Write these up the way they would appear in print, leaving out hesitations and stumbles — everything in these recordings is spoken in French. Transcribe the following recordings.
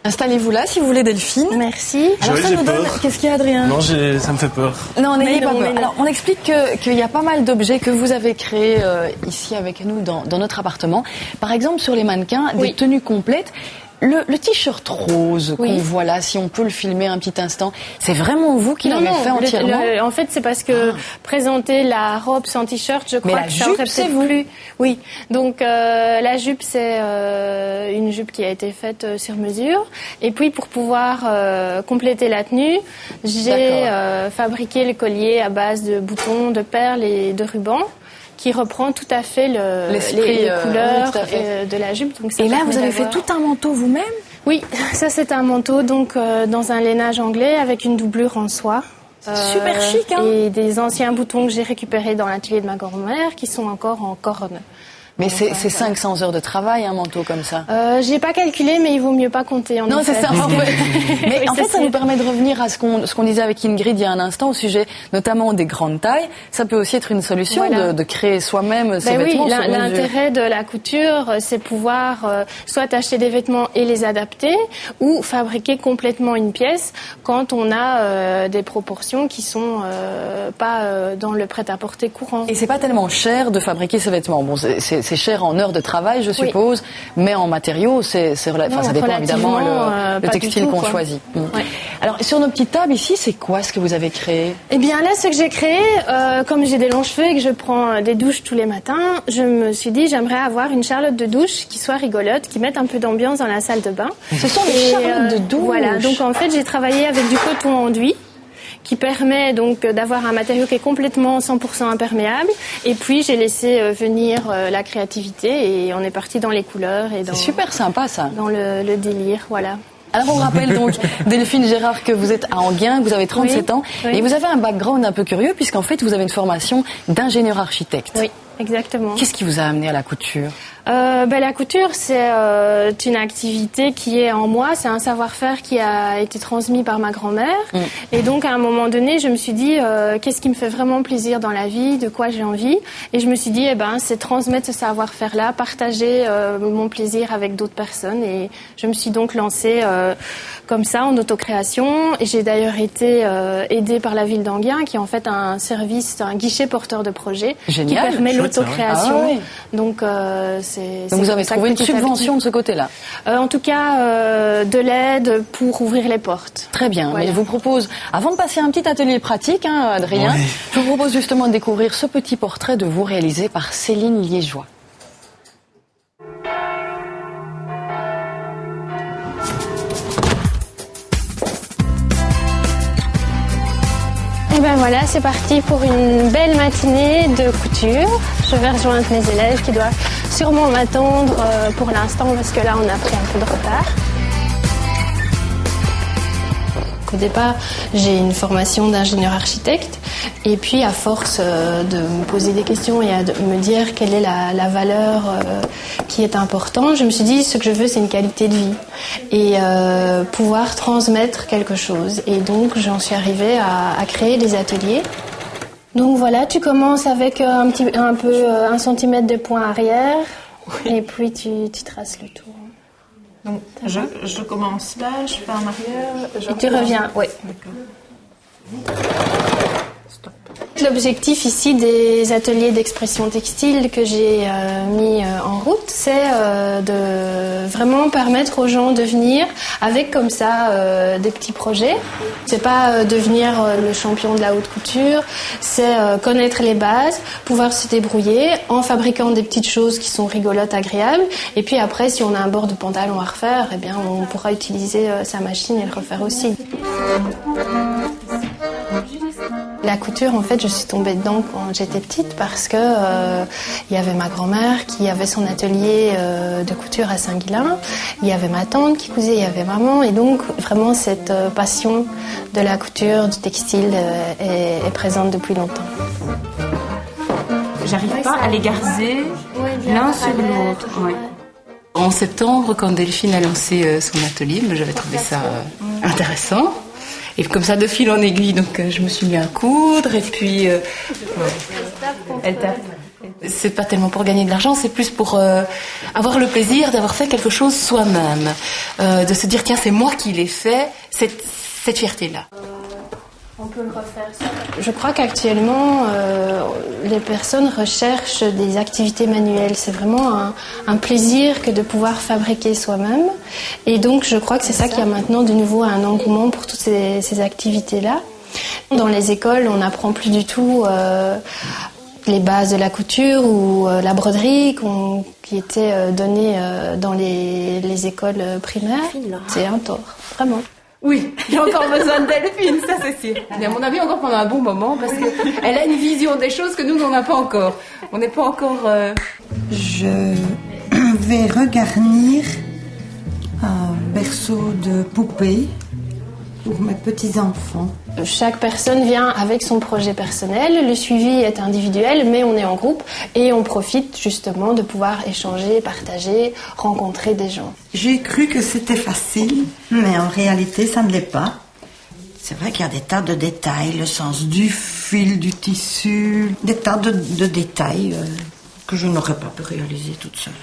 Installez-vous là si vous voulez, Delphine. Merci. Alors ça nous donne... Qu'est-ce qu'il y a, Adrien? Non, ça me fait peur. Non, n'ayez pas peur. Alors on explique qu'il y a pas mal d'objets que vous avez créés ici avec nous dans notre appartement. Par exemple, sur les mannequins, des tenues complètes. Le t-shirt rose qu'on voit là, si on peut le filmer un petit instant, c'est vraiment vous qui l'avez fait entièrement? En fait, c'est parce que présenter la robe sans t-shirt, je crois que ça aurait peut-être plus. Oui, donc la jupe, c'est une jupe qui a été faite sur mesure. Et puis, pour pouvoir compléter la tenue, j'ai fabriqué le collier à base de boutons, de perles et de rubans, qui reprend tout à fait les couleurs de la jupe. Donc et là, vous avez fait tout un manteau vous-même? Oui, ça c'est un manteau donc dans un lainage anglais avec une doublure en soie. Super chic, hein? Et des anciens boutons que j'ai récupérés dans l'atelier de ma grand-mère qui sont encore en corne. Mais c'est 500 heures de travail, un manteau comme ça. J'ai pas calculé, mais il vaut mieux pas compter. Non, c'est ça. Mais en fait, ça nous permet de revenir à ce qu'on disait avec Ingrid il y a un instant, au sujet notamment des grandes tailles. Ça peut aussi être une solution de créer soi-même ses vêtements. Oui, l'intérêt de la couture, c'est pouvoir soit acheter des vêtements et les adapter, ou fabriquer complètement une pièce quand on a des proportions qui sont pas dans le prêt-à-porter courant. Et c'est pas tellement cher de fabriquer ces vêtements. Bon, c'est cher en heures de travail, je suppose, mais en matériaux, ça dépend évidemment le textile qu'on choisit. Alors, sur nos petites tables ici, c'est quoi ce que vous avez créé? Eh bien là, ce que j'ai créé, comme j'ai des longs cheveux et que je prends des douches tous les matins, je me suis dit, j'aimerais avoir une charlotte de douche qui soit rigolote, qui mette un peu d'ambiance dans la salle de bain. Ce sont des charlottes de douche. Voilà, donc en fait, j'ai travaillé avec du coton enduit, qui permet donc d'avoir un matériau qui est complètement 100% imperméable. Et puis j'ai laissé venir la créativité et on est parti dans les couleurs et c'est super sympa ça. Dans le délire, voilà. Alors on rappelle donc Delphine Gérard que vous êtes à Enghien, que vous avez 37 ans et vous avez un background un peu curieux puisqu'en fait vous avez une formation d'ingénieur architecte. Oui, exactement. Qu'est-ce qui vous a amené à la couture? La couture, c'est une activité qui est en moi, c'est un savoir-faire qui a été transmis par ma grand-mère. Et donc, à un moment donné, je me suis dit, qu'est-ce qui me fait vraiment plaisir dans la vie, de quoi j'ai envie? Et je me suis dit, c'est transmettre ce savoir-faire-là, partager mon plaisir avec d'autres personnes. Et je me suis donc lancée comme ça, en autocréation. Et j'ai d'ailleurs été aidée par la ville d'Enghien, qui est en fait un service, un guichet porteur de projet, qui permet l'autocréation. Donc, vous avez trouvé une subvention de ce côté-là? En tout cas, de l'aide pour ouvrir les portes. Très bien. Voilà. Mais je vous propose, avant de passer à un petit atelier pratique, Adrien, je vous propose justement de découvrir ce petit portrait de vous réalisé par Céline Liégeois. Et ben voilà, c'est parti pour une belle matinée de couture. Je vais rejoindre mes élèves qui doivent sûrement m'attendre pour l'instant parce que là on a pris un peu de retard. Au départ, j'ai une formation d'ingénieur architecte et puis à force de me poser des questions et de me dire quelle est la valeur qui est importante, je me suis dit ce que je veux c'est une qualité de vie et pouvoir transmettre quelque chose. Et donc j'en suis arrivée à créer des ateliers. Donc voilà, tu commences avec un peu 1 centimètre de point arrière et puis tu traces le tour. Donc je commence là, je fais en arrière. Et tu reviens, oui. D'accord. Stop. L'objectif ici des ateliers d'expression textile que j'ai mis en route, c'est de vraiment permettre aux gens de venir avec comme ça des petits projets. C'est pas devenir le champion de la haute couture, c'est connaître les bases, pouvoir se débrouiller en fabriquant des petites choses qui sont rigolotes, agréables. Et puis après, si on a un bord de pantalon à refaire, eh bien on pourra utiliser sa machine et le refaire aussi. La couture, en fait, je suis tombée dedans quand j'étais petite parce que il y avait ma grand-mère qui avait son atelier de couture à Saint-Guilain, il y avait ma tante qui cousait, il y avait maman, et donc vraiment cette passion de la couture, du textile est présente depuis longtemps. J'arrive pas à les garder l'un sur l'autre. Ouais. En septembre, quand Delphine a lancé son atelier, j'avais trouvé ça intéressant. Et comme ça, de fil en aiguille, donc je me suis mis à coudre et puis... Elle tape. C'est pas tellement pour gagner de l'argent, c'est plus pour avoir le plaisir d'avoir fait quelque chose soi-même, de se dire tiens c'est moi qui l'ai fait, cette fierté-là. On peut le refaire ça. Je crois qu'actuellement, les personnes recherchent des activités manuelles. C'est vraiment un plaisir que de pouvoir fabriquer soi-même. Et donc, je crois que c'est ça qui a maintenant de nouveau un engouement pour toutes ces activités-là. Dans les écoles, on n'apprend plus du tout les bases de la couture ou la broderie qui étaient données dans les écoles primaires. C'est un tort, vraiment. Oui, j'ai encore besoin de Delphine, ça c'est sûr. Mais à mon avis, encore pendant un bon moment, parce qu'elle a une vision des choses que nous, on n'a pas encore. On n'est pas encore... Je vais regarnir un berceau de poupées pour mes petits-enfants. Chaque personne vient avec son projet personnel, le suivi est individuel, mais on est en groupe et on profite justement de pouvoir échanger, partager, rencontrer des gens. J'ai cru que c'était facile, mais en réalité ça ne l'est pas. C'est vrai qu'il y a des tas de détails, le sens du fil, du tissu, des tas de détails que je n'aurais pas pu réaliser toute seule.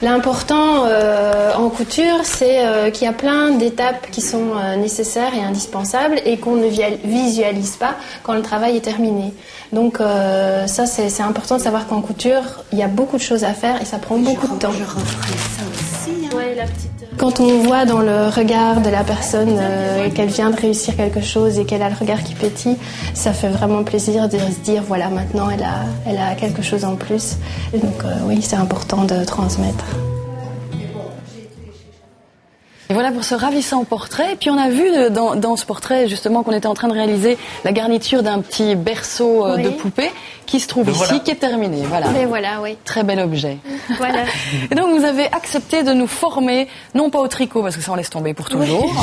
L'important en couture, c'est qu'il y a plein d'étapes qui sont nécessaires et indispensables et qu'on ne visualise pas quand le travail est terminé. Donc ça, c'est important de savoir qu'en couture, il y a beaucoup de choses à faire et ça prend beaucoup de temps. Je referai ça aussi. Hein. Ouais, la petite... Quand on voit dans le regard de la personne qu'elle vient de réussir quelque chose et qu'elle a le regard qui pétille, ça fait vraiment plaisir de se dire voilà, maintenant elle a quelque chose en plus. Et donc oui, c'est important de transmettre. Et voilà pour ce ravissant portrait. Et puis on a vu dans ce portrait justement qu'on était en train de réaliser la garniture d'un petit berceau de poupée qui se trouve ici, qui est terminé. Voilà. Mais voilà, oui. Très bel objet. Voilà. Et donc vous avez accepté de nous former, non pas au tricot parce que ça on laisse tomber pour toujours,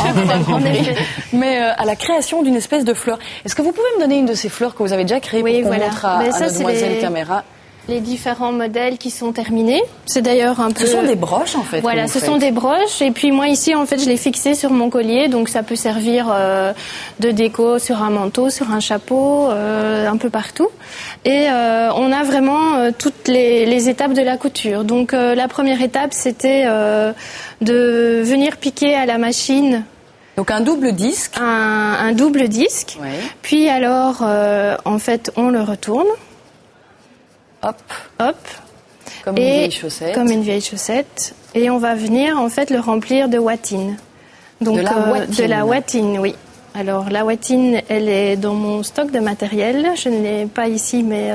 mais à la création d'une espèce de fleur. Est-ce que vous pouvez me donner une de ces fleurs que vous avez déjà créées pour qu'on montre à Mademoiselle Caméra? Les différents modèles qui sont terminés. C'est d'ailleurs un peu... Ce sont des broches en fait. Voilà, ce sont des broches. Et puis moi ici, en fait, je l'ai fixé sur mon collier. Donc ça peut servir de déco sur un manteau, sur un chapeau, un peu partout. Et on a vraiment toutes les étapes de la couture. Donc la première étape, c'était de venir piquer à la machine. Donc un double disque. Un double disque. Ouais. Puis alors, en fait, on le retourne. Hop. Hop. Comme une vieille chaussette. Comme une vieille chaussette. Et on va venir, en fait, le remplir de watine. Donc, de la watine, oui. Alors, la watine, elle est dans mon stock de matériel. Je ne l'ai pas ici, mais...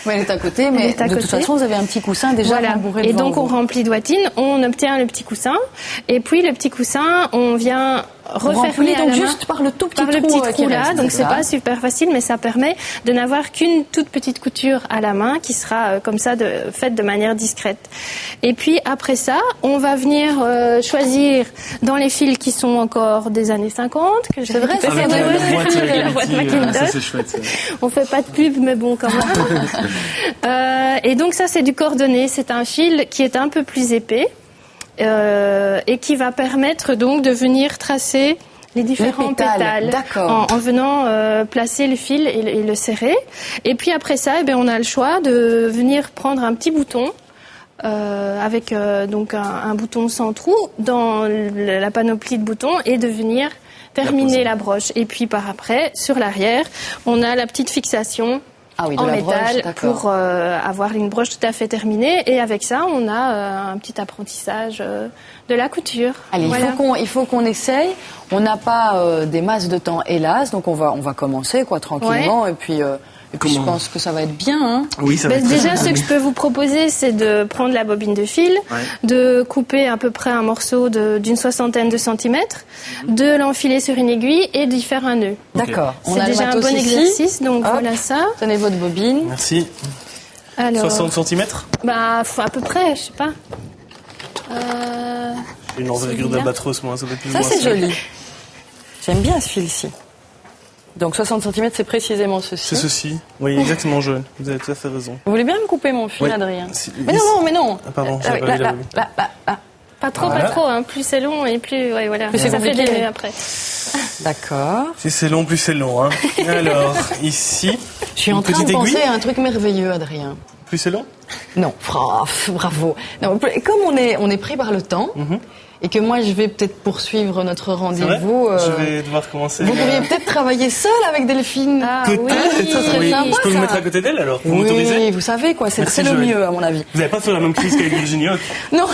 Oui, elle est à côté, mais de toute façon, vous avez un petit coussin déjà rembourré devant. Et donc, on remplit de watine, on obtient le petit coussin. Et puis, le petit coussin, on vient refermer à la main. Juste par le tout petit trou là. Donc, c'est pas super facile, mais ça permet de n'avoir qu'une toute petite couture à la main qui sera comme ça faite de manière discrète. Et puis, après ça, on va venir choisir dans les fils qui sont encore des années 50, que j'ai avec la boîte Macintosh. C'est chouette. On fait pas de pub, mais bon, quand même. Et donc ça, c'est du cordonné. C'est un fil qui est un peu plus épais et qui va permettre donc de venir tracer les différents pétales en venant placer le fil et le serrer. Et puis après ça, on a le choix de venir prendre un petit bouton. Avec donc un bouton sans trou dans la panoplie de boutons et de venir terminer la broche. Et puis par après, sur l'arrière, on a la petite fixation en métal pour avoir une broche tout à fait terminée. Et avec ça, on a un petit apprentissage de la couture. Allez, voilà. il faut qu'on essaye. On n'a pas des masses de temps, hélas, donc on va commencer tranquillement. Ouais. Et puis je pense que ça va être bien. Hein. Oui, ça va être déjà, ce que je peux vous proposer, c'est de prendre la bobine de fil, de couper à peu près un morceau d'une 60aine de centimètres, de l'enfiler sur une aiguille et d'y faire un nœud. Okay. D'accord. C'est déjà un bon exercice, donc voilà ça. Tenez votre bobine. Merci. Alors, 60 centimètres à peu près, je sais pas. Une envergure d'albatros, moi, ça va être plus. Ça, c'est joli. J'aime bien ce fil-ci. Donc 60 cm, c'est précisément ceci. C'est ceci. Oui, exactement, Joël. Vous avez tout à fait raison. Vous voulez bien me couper mon fil, Adrien? Mais non. Ah, pardon, Pas trop, hein. Plus c'est long et plus... Ouais, voilà. Plus ça fait des nœuds après. D'accord. Si c'est long, plus c'est long, hein. Alors, ici... Je suis en train de penser à un truc merveilleux, Adrien. Plus c'est long? Non, bravo. Non, comme on est pris par le temps, et que moi je vais peut-être poursuivre notre rendez-vous. Je vais devoir commencer. Vous pourriez peut-être travailler seul avec Delphine. Peut-être. Ça serait sympa, je peux ça. me mettre à côté d'elle alors. Vous Oui, m'autorisez? vous savez quoi, c'est Merci, le Joël. mieux à mon avis. Vous n'avez pas fait la même crise qu'avec Virginie Hoc? Non,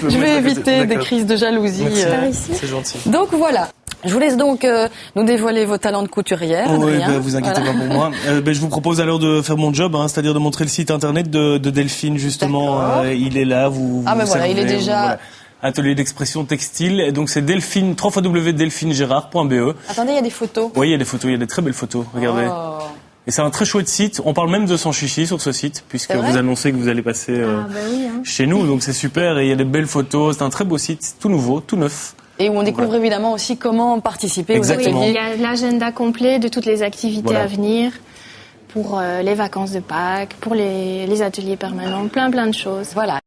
peux je me vais mettre à côté. éviter des D'accord. crises de jalousie. Merci. C'est gentil. Donc voilà. Je vous laisse donc nous dévoiler vos talents de couturière. Oui, Adrien. vous inquiétez pas pour moi. Je vous propose alors de faire mon job, c'est-à-dire de montrer le site internet de Delphine justement. Il est là, vous. Ah ben voilà, il est déjà. Voilà. Atelier d'expression textile. Et donc c'est Delphine, www.delphinegérard.be. Attendez, il y a des photos. Oui, il y a des photos, il y a des très belles photos. Regardez. Oh. Et c'est un très chouette site. On parle même de Sans Chichi sur ce site, puisque C'est vrai vous annoncez que vous allez passer chez nous. Donc c'est super. Et il y a des belles photos. C'est un très beau site, tout nouveau, tout neuf. Et où on découvre évidemment aussi comment participer Exactement. aux Oui, ateliers. il y a l'agenda complet de toutes les activités Voilà. à venir pour les vacances de Pâques, pour les ateliers permanents, plein de choses. Voilà.